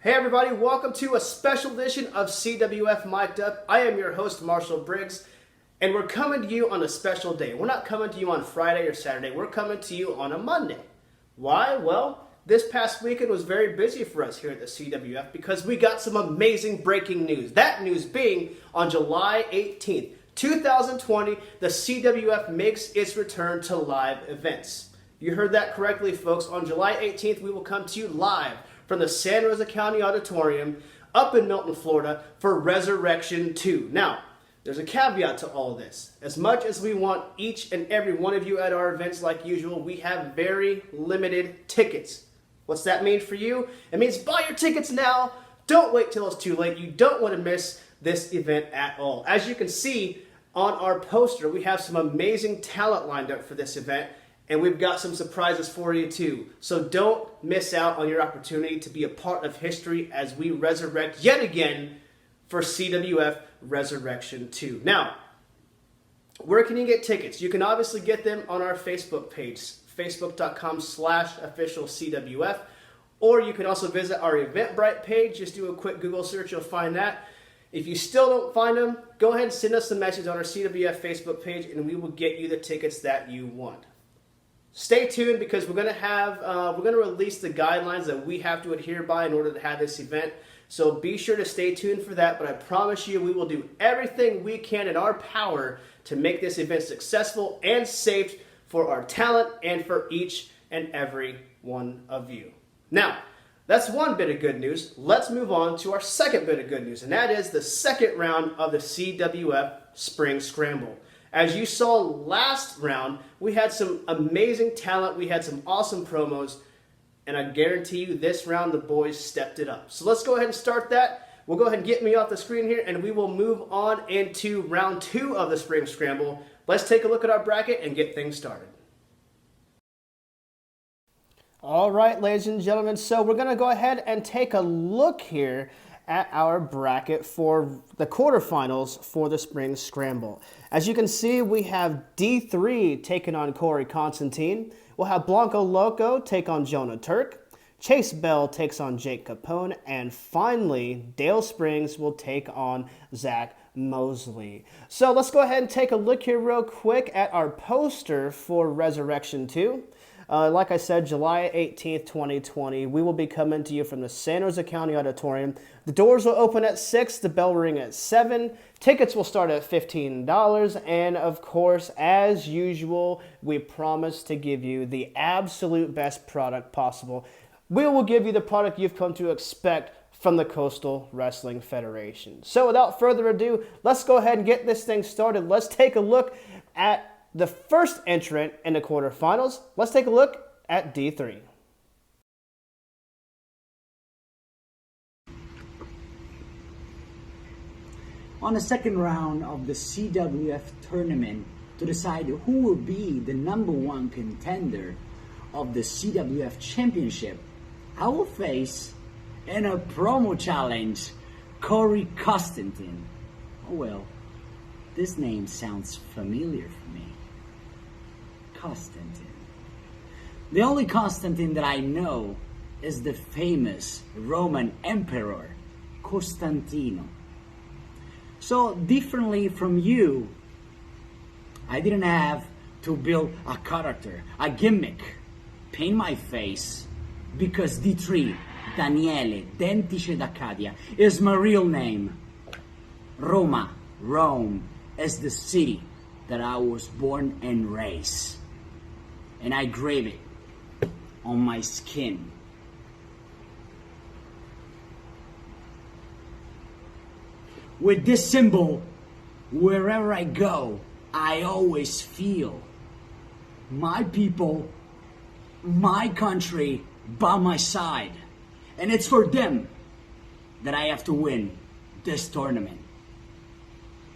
Hey everybody, welcome to a special edition of CWF Mic'd Up. I am your host, Marshall Briggs, and we're coming to you on a special day. We're not coming to you on Friday or Saturday, we're coming to you on a Monday. Why? Well, this past weekend was very busy for us here at the CWF because we got some amazing breaking news. That news being on July 18th, 2020, the CWF makes its return to live events. You heard that correctly, folks. On July 18th, we will come to you live from the San Rosa County Auditorium up in Milton, Florida for Resurrection 2. Now, there's a caveat to all this. As much as we want each and every one of you at our events like usual, we have very limited tickets. What's that mean for you? It means buy your tickets now. Don't wait till it's too late. You don't want to miss this event at all. As you can see on our poster, we have some amazing talent lined up for this event. And we've got some surprises for you too. So don't miss out on your opportunity to be a part of history as we resurrect yet again for CWF Resurrection 2. Now, where can you get tickets? You can obviously get them on our Facebook page, facebook.com/officialCWF. Or you can also visit our Eventbrite page. Just do a quick Google search, you'll find that. If you still don't find them, go ahead and send us a message on our CWF Facebook page and we will get you the tickets that you want. Stay tuned because we're going to release the guidelines that we have to adhere by in order to have this event. So be sure to stay tuned for that. But I promise you, we will do everything we can in our power to make this event successful and safe for our talent and for each and every one of you. Now, that's one bit of good news. Let's move on to our second bit of good news, and that is the second round of the CWF Spring Scramble. As you saw last round, we had some amazing talent, we had some awesome promos, and I guarantee you this round the boys stepped it up. So let's go ahead and start that. We'll go ahead and get me off the screen here, and we will move on into round 2 of the Spring Scramble. Let's take a look at our bracket and get things started. All right, ladies and gentlemen, so we're going to go ahead and take a look here at our bracket for the quarterfinals for the Spring Scramble. As you can see, we have D3 taking on Constantine. We'll have Blanco Loco take on Jonah Turk. Chase Bell takes on Jake Capone. And finally, Dale Springs will take on Zack Mosley. So let's go ahead and take a look here real quick at our poster for Resurrection 2. Like I said, July 18th, 2020, we will be coming to you from the San Rosa County Auditorium. The doors will open at 6, the bell will ring at 7. Tickets will start at $15. And of course, as usual, we promise to give you the absolute best product possible. We will give you the product you've come to expect from the Coastal Wrestling Federation. So without further ado, let's go ahead and get this thing started. Let's take a look at the first entrant in the quarterfinals. Let's take a look at D3. On the second round of the CWF tournament to decide who will be the #1 contender of the CWF Championship, I will face in a promo challenge Constantine. Oh well, this name sounds familiar for me. Constantine. The only Constantine that I know is the famous Roman Emperor Constantino. So differently from you, I didn't have to build a character, a gimmick, paint my face, because D3, Daniele Dentice d'Accadia, is my real name. Rome, is the city that I was born and raised. And I grave it on my skin. With this symbol, wherever I go, I always feel my people, my country by my side. And it's for them that I have to win this tournament.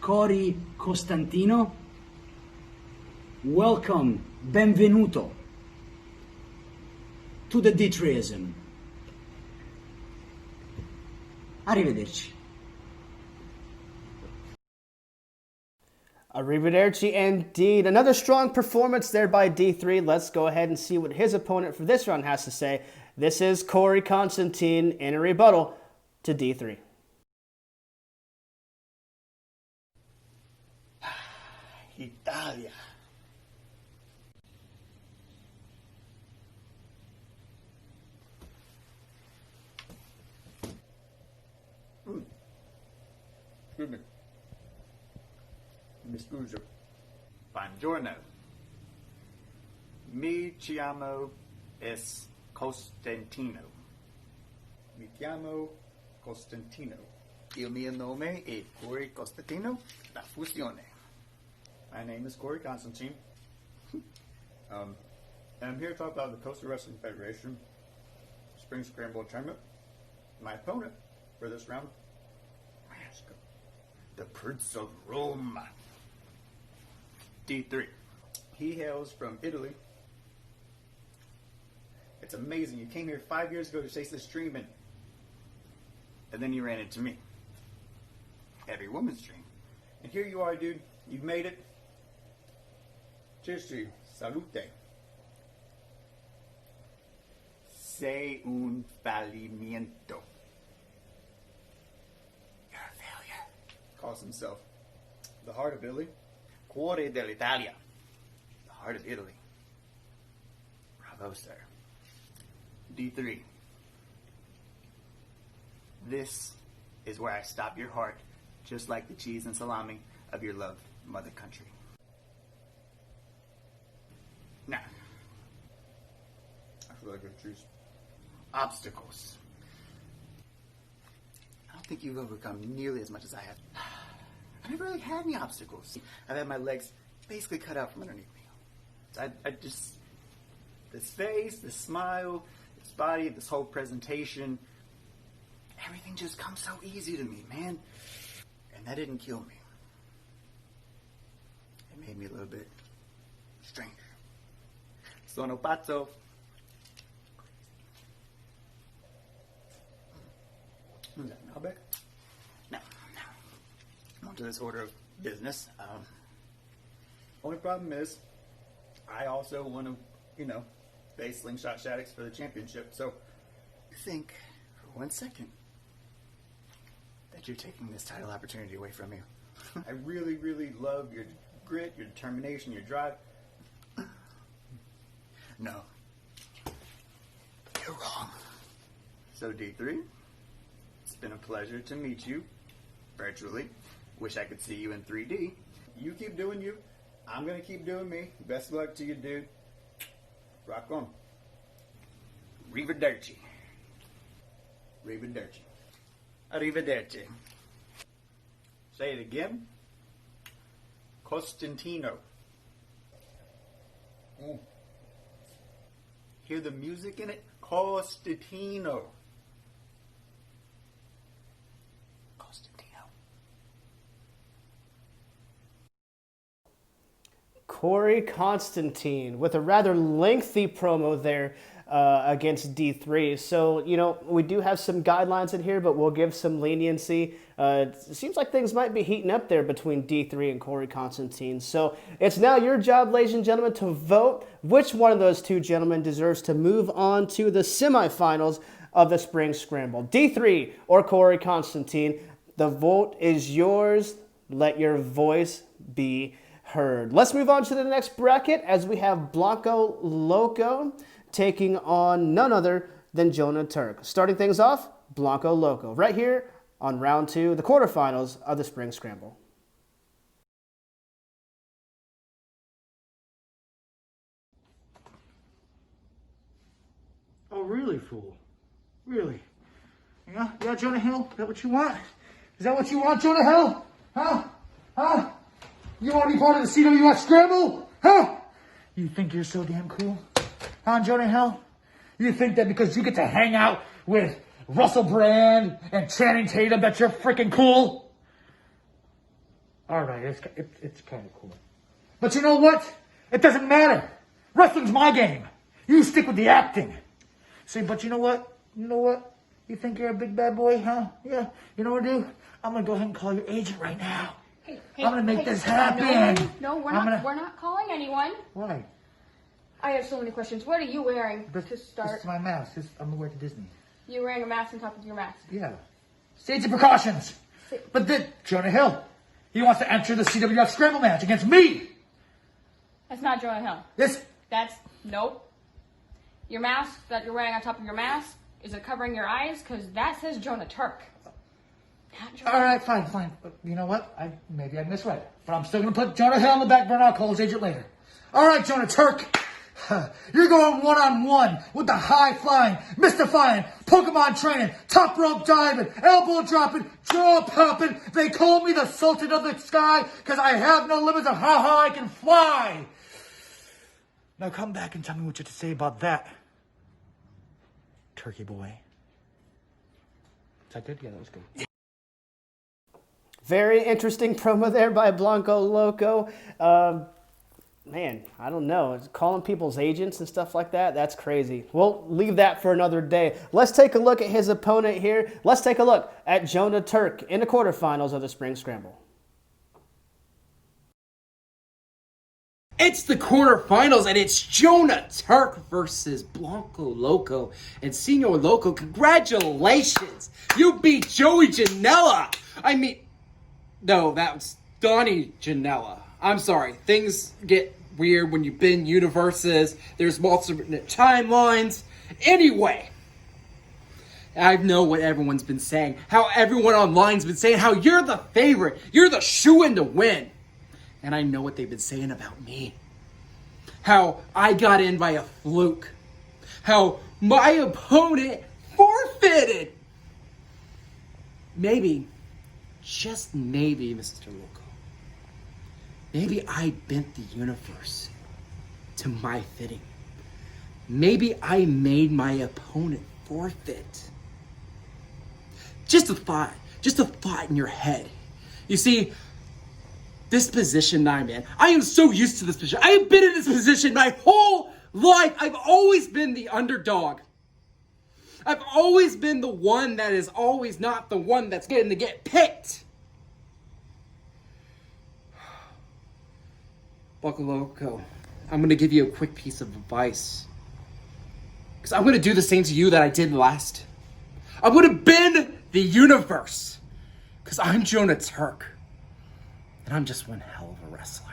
Costantino, welcome, benvenuto to the D3ism. Arrivederci. Arrivederci indeed. Another strong performance there by D3. Let's go ahead and see what his opponent for this round has to say This is Corey Constantine in a rebuttal to D3. Italia. Excuse me. Mi scuso. Buongiorno. Mi chiamo es Constantino. Mi chiamo Constantino. Il mio nome è Corey Constantino da Fusione. My name is Corey Constantine. And I'm here to talk about the Coastal Wrestling Federation Spring Scramble Tournament. My opponent for this round, the Prince of Rome, D3. He hails from Italy. It's amazing. You came here 5 years ago to chase this dream, and then you ran into me. Every woman's dream. And here you are, dude. You've made it. Cheers to you. Salute. Sei un fallimento. You're a failure. Calls himself the heart of Italy. Cuore dell'Italia. The heart of Italy. Bravo, sir. D3. This is where I stop your heart, just like the cheese and salami of your loved mother country. Now, that's really good cheese. Obstacles. I don't think you've overcome nearly as much as I have. I never really had any obstacles. I've had my legs basically cut out from underneath me. I just, this face, this smile, this body, this whole presentation, everything just comes so easy to me, man. And that didn't kill me. It made me a little bit strange. Sono pazzo. Who's that, Malbec? No. On to this order of business. Only problem is, I also want to, face Slingshot Shaddix for the championship. So, think for 1 second that you're taking this title opportunity away from you. I really, really love your grit, your determination, your drive. No. You're wrong. So, D3, it's been a pleasure to meet you virtually. Wish I could see you in 3D. You keep doing you. I'm going to keep doing me. Best of luck to you, dude. Rock on. Arrivederci. Arrivederci. Arrivederci. Say it again. Costantino. Hear the music in it? Costantino. Corey Constantine with a rather lengthy promo there against D3. So, we do have some guidelines in here, but we'll give some leniency. It seems like things might be heating up there between D3 and Corey Constantine. So it's now your job, ladies and gentlemen, to vote which one of those two gentlemen deserves to move on to the semifinals of the Spring Scramble. D3 or Corey Constantine. The vote is yours. Let your voice be heard. Let's move on to the next bracket as we have Blanco Loco taking on none other than Jonah Turk. Starting things off, Blanco Loco, right here on round 2, the quarterfinals of the Spring Scramble. Oh, really, fool? Really? Yeah, Jonah Hill? Is that what you want? Is that what you want, Jonah Hill? Huh? You want to be part of the CWF Scramble? Huh? You think you're so damn cool? Huh, Jonah Hill? You think that because you get to hang out with Russell Brand and Channing Tatum that you're freaking cool? Alright, it's kind of cool. But you know what? It doesn't matter. Wrestling's my game. You stick with the acting. See, but you know what? You think you're a big bad boy, huh? Yeah. You know what, dude? I'm going to go ahead and call your agent right now. Hey, I'm gonna make this happen. No, we're not calling anyone. Why? I have so many questions. What are you wearing to This start? is my mask. I'm gonna wear it to Disney. You're wearing a mask on top of your mask. Yeah. Safety precautions. But then Jonah Hill, he wants to enter the CWF Scramble match against me. That's not Jonah Hill. This. Nope. Your mask that you're wearing on top of your mask, is it covering your eyes? Because that says Jonah Turk. Not Jonah. All right, fine. But you know what? Maybe I misread. But I'm still gonna put Jonah Hill on the back burner. I'll call his agent later. All right, Jonah Turk. You're going one-on-one with the high-flying, mystifying, Pokemon training, top rope diving, elbow dropping, jaw popping. They call me the Sultan of the Sky because I have no limits of how high I can fly. Now come back and tell me what you have to say about that, turkey boy. Is that good? Yeah, that was good. Very interesting promo there by Blanco Loco. Man, I don't know. Calling people's agents and stuff like that, that's crazy. We'll leave that for another day. Let's take a look at his opponent here. Let's take a look at Jonah Turk in the quarterfinals of the Spring Scramble. It's the quarterfinals, and it's Jonah Turk versus Blanco Loco. And Senor Loco, congratulations! You beat Joey Janela! No, that was Donnie Janela. I'm sorry, things get weird when you bend universes. There's multiple timelines. Anyway, I know what everyone's been saying. How everyone online's been saying how you're the favorite. You're the shoo-in to win. And I know what they've been saying about me. How I got in by a fluke. How my opponent forfeited. Maybe, just maybe, Mr. Loco, maybe I bent the universe to my fitting. Maybe I made my opponent forfeit. Just a thought in your head. You see, this position that I'm in, I am so used to this position. I have been in this position my whole life. I've always been the underdog. I've always been the one that is always not the one that's getting to get picked. Blanco Loco, I'm going to give you a quick piece of advice. Because I'm going to do the same to you that I did last. I'm going to bend the universe. Because I'm Jonah Turk. And I'm just one hell of a wrestler.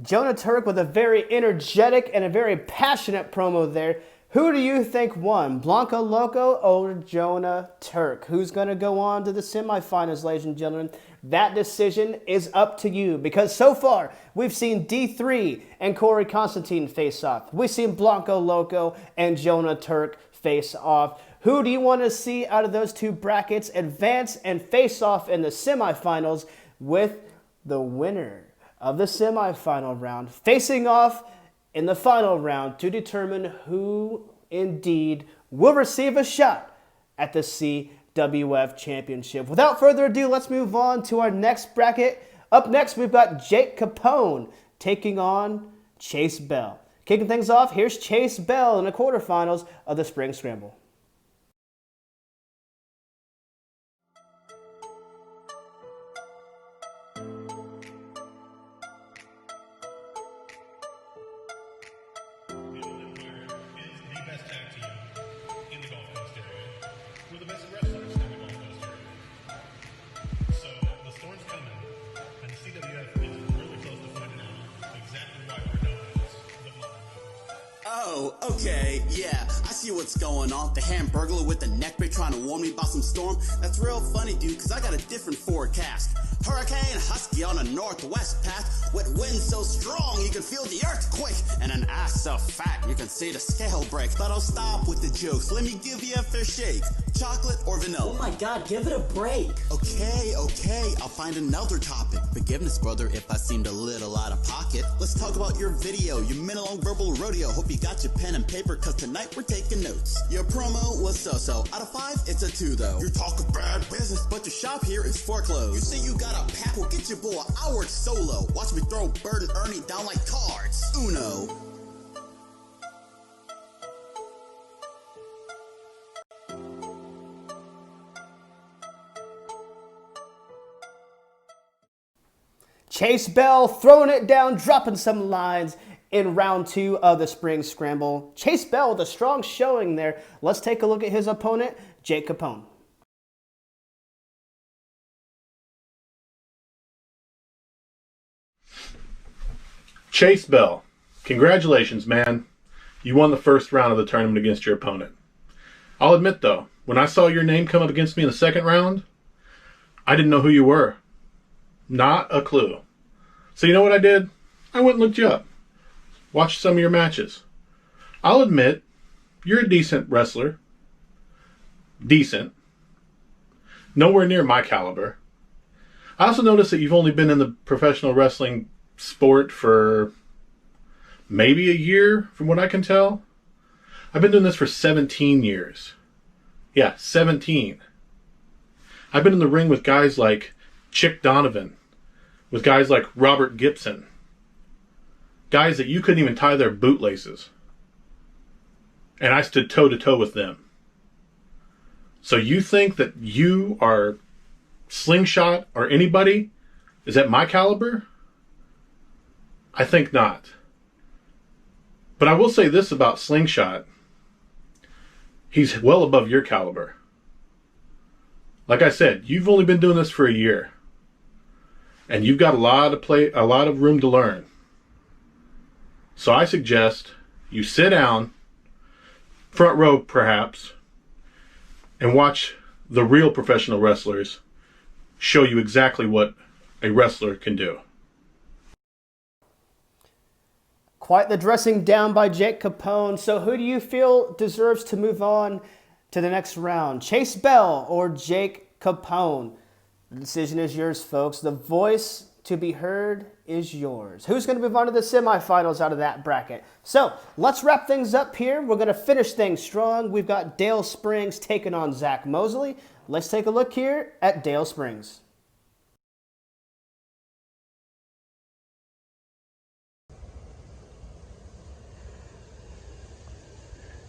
Jonah Turk with a very energetic and a very passionate promo there. Who do you think won, Blanco Loco or Jonah Turk? Who's going to go on to the semifinals, ladies and gentlemen? That decision is up to you, because so far we've seen D3 and Corey Constantine face off. We've seen Blanco Loco and Jonah Turk face off. Who do you want to see out of those two brackets advance and face off in the semifinals, with the winner of the semifinal round facing off in the final round to determine who indeed will receive a shot at the CWF Championship? Without further ado, let's move on to our next bracket. Up next, we've got Jake Capone taking on Chase Bell. Kicking things off, here's Chase Bell in the quarterfinals of the Spring Scramble. Oh, okay, yeah, I see what's going on. The Hamburglar with the neckbeard trying to warn me about some storm. That's real funny, dude, because I got a different forecast. Hurricane Husky on a northwest path, with winds so strong you can feel the earthquake, and an ass so fat you can see the scale break. But I'll stop with the jokes, let me give you a fair shake. Chocolate or vanilla? Oh my god, give it a break. Okay, I'll find another topic. Forgiveness, brother, if I seemed a little out of pocket. Let's talk about your video, your minute-long verbal rodeo. Hope you got your pen and paper, cause tonight we're taking notes. Your promo was so-so. Out of 5, it's a 2 though. You talk of bad business, but your shop here is foreclosed. You say you got a pack, well get your boy, I work solo. Watch me throw Bird and Ernie down like cards. Uno. Chase Bell throwing it down, dropping some lines in round 2 of the Spring Scramble. Chase Bell with a strong showing there. Let's take a look at his opponent, Jake Capone. Chase Bell, congratulations, man. You won the first round of the tournament against your opponent. I'll admit, though, when I saw your name come up against me in the second round, I didn't know who you were. Not a clue. So you know what I did? I went and looked you up. Watched some of your matches. I'll admit, you're a decent wrestler. Decent. Nowhere near my caliber. I also noticed that you've only been in the professional wrestling sport for maybe a year, from what I can tell. I've been doing this for 17 years. Yeah, 17. I've been in the ring with guys like Chick Donovan, with guys like Robert Gibson, guys that you couldn't even tie their bootlaces. And I stood toe-to-toe with them. So you think that you are Slingshot or anybody is at my caliber? I think not. But I will say this about Slingshot. He's well above your caliber. Like I said, you've only been doing this for a year. And you've got a lot of room to learn. So I suggest you sit down, front row perhaps, and watch the real professional wrestlers show you exactly what a wrestler can do. Quite the dressing down by Jake Capone. So who do you feel deserves to move on to the next round? Chase Bell or Jake Capone? The decision is yours, folks. The voice to be heard is yours. Who's going to move on to the semifinals out of that bracket? So let's wrap things up here. We're going to finish things strong. We've got Dale Springs taking on Zack Mosley. Let's take a look here at Dale Springs.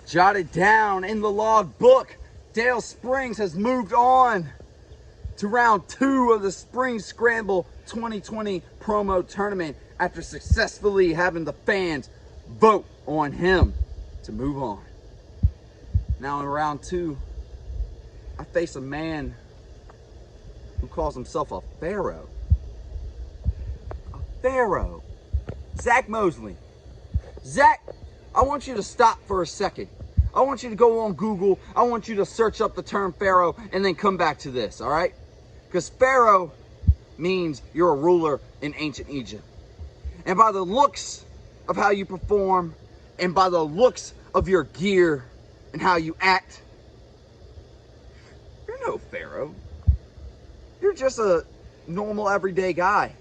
Jotted down in the log book, Dale Springs has moved on to round 2 of the Spring Scramble 2020 promo tournament after successfully having the fans vote on him to move on. Now in round 2, I face a man who calls himself a pharaoh. A pharaoh. Zack Mosley. Zack, I want you to stop for a second. I want you to go on Google. I want you to search up the term pharaoh and then come back to this, all right? Because pharaoh means you're a ruler in ancient Egypt. And by the looks of how you perform and by the looks of your gear and how you act, you're no pharaoh. You're just a normal everyday guy.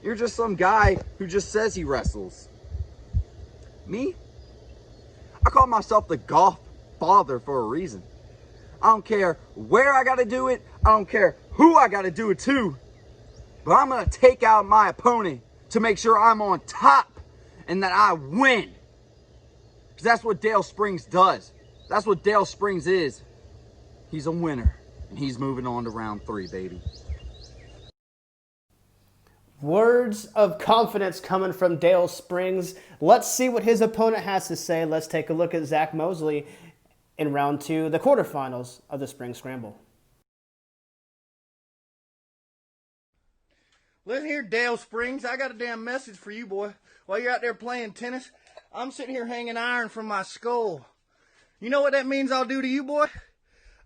You're just some guy who just says he wrestles. Me? I call myself the golf father for a reason. I don't care where I gotta do it. I don't care who I gotta do it to. But I'm gonna take out my opponent to make sure I'm on top and that I win. Because that's what Dale Springs does. That's what Dale Springs is. He's a winner. And he's moving on to round 3, baby. Words of confidence coming from Dale Springs. Let's see what his opponent has to say. Let's take a look at Zack Mosley in round 2, the quarterfinals of the Spring Scramble. Listen here, Dale Springs. I got a damn message for you, boy. While you're out there playing tennis, I'm sitting here hanging iron from my skull. You know what that means I'll do to you, boy?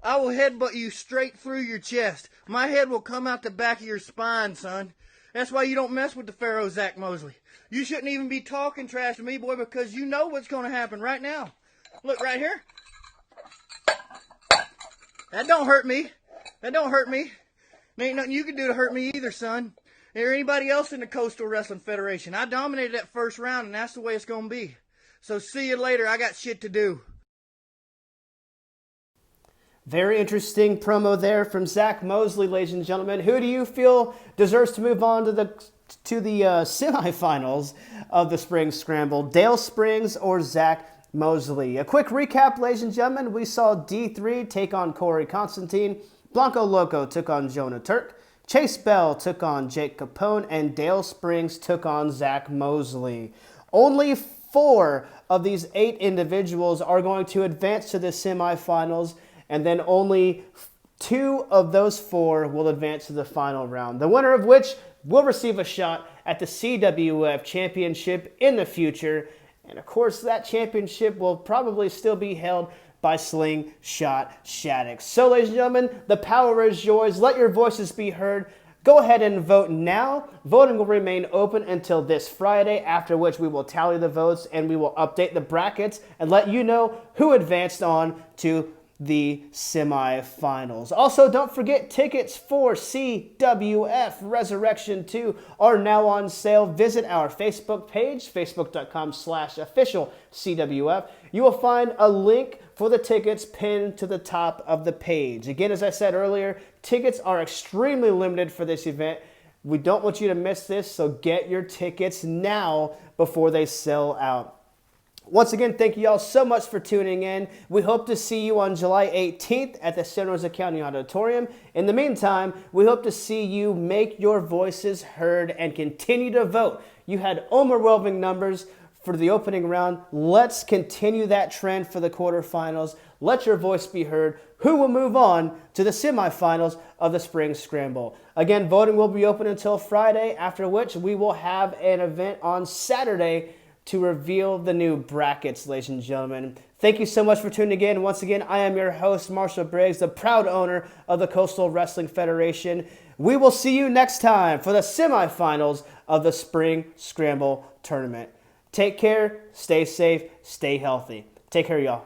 I will headbutt you straight through your chest. My head will come out the back of your spine, son. That's why you don't mess with the Pharaoh, Zack Mosley. You shouldn't even be talking trash to me, boy, because you know what's going to happen right now. Look, right here. That don't hurt me. That don't hurt me. There ain't nothing you can do to hurt me either, son. Or anybody else in the Coastal Wrestling Federation. I dominated that first round, and that's the way it's going to be. So see you later. I got shit to do. Very interesting promo there from Zack Mosley, ladies and gentlemen. Who do you feel deserves to move on to the semifinals of the Spring Scramble? Dale Springs or Zack Mosley? A quick recap, ladies and gentlemen. We saw D3 take on Constantine. Blanco Loco took on Jonah Turk. Chase Bell took on Jake Capone, and Dale Springs took on Zack Mosley. Only 4 of these 8 individuals are going to advance to the semifinals, and then only 2 of those 4 will advance to the final round, the winner of which will receive a shot at the CWF Championship in the future. And of course, that championship will probably still be held by Slingshot Shattuck. So, ladies and gentlemen, the power is yours. Let your voices be heard. Go ahead and vote now. Voting will remain open until this Friday, after which we will tally the votes and we will update the brackets and let you know who advanced on to the semifinals. Also, don't forget, tickets for CWF Resurrection 2 are now on sale. Visit our Facebook page, facebook.com/official CWF. You will find a link for the tickets pinned to the top of the page. Again, as I said earlier, tickets are extremely limited for this event. We don't want you to miss this, so get your tickets now before they sell out. Once again, thank you all so much for tuning in. We hope to see you on July 18th at the Santa Rosa County Auditorium. In the meantime, we hope to see you make your voices heard and continue to vote. You had overwhelming numbers for the opening round. Let's continue that trend for the quarterfinals. Let your voice be heard. Who will move on to the semifinals of the Spring Scramble? Again, voting will be open until Friday, after which we will have an event on Saturday to reveal the new brackets, ladies and gentlemen. Thank you so much for tuning in. Once again, I am your host, Marshall Briggs, the proud owner of the Coastal Wrestling Federation. We will see you next time for the semifinals of the Spring Scramble Tournament. Take care, stay safe, stay healthy. Take care, y'all.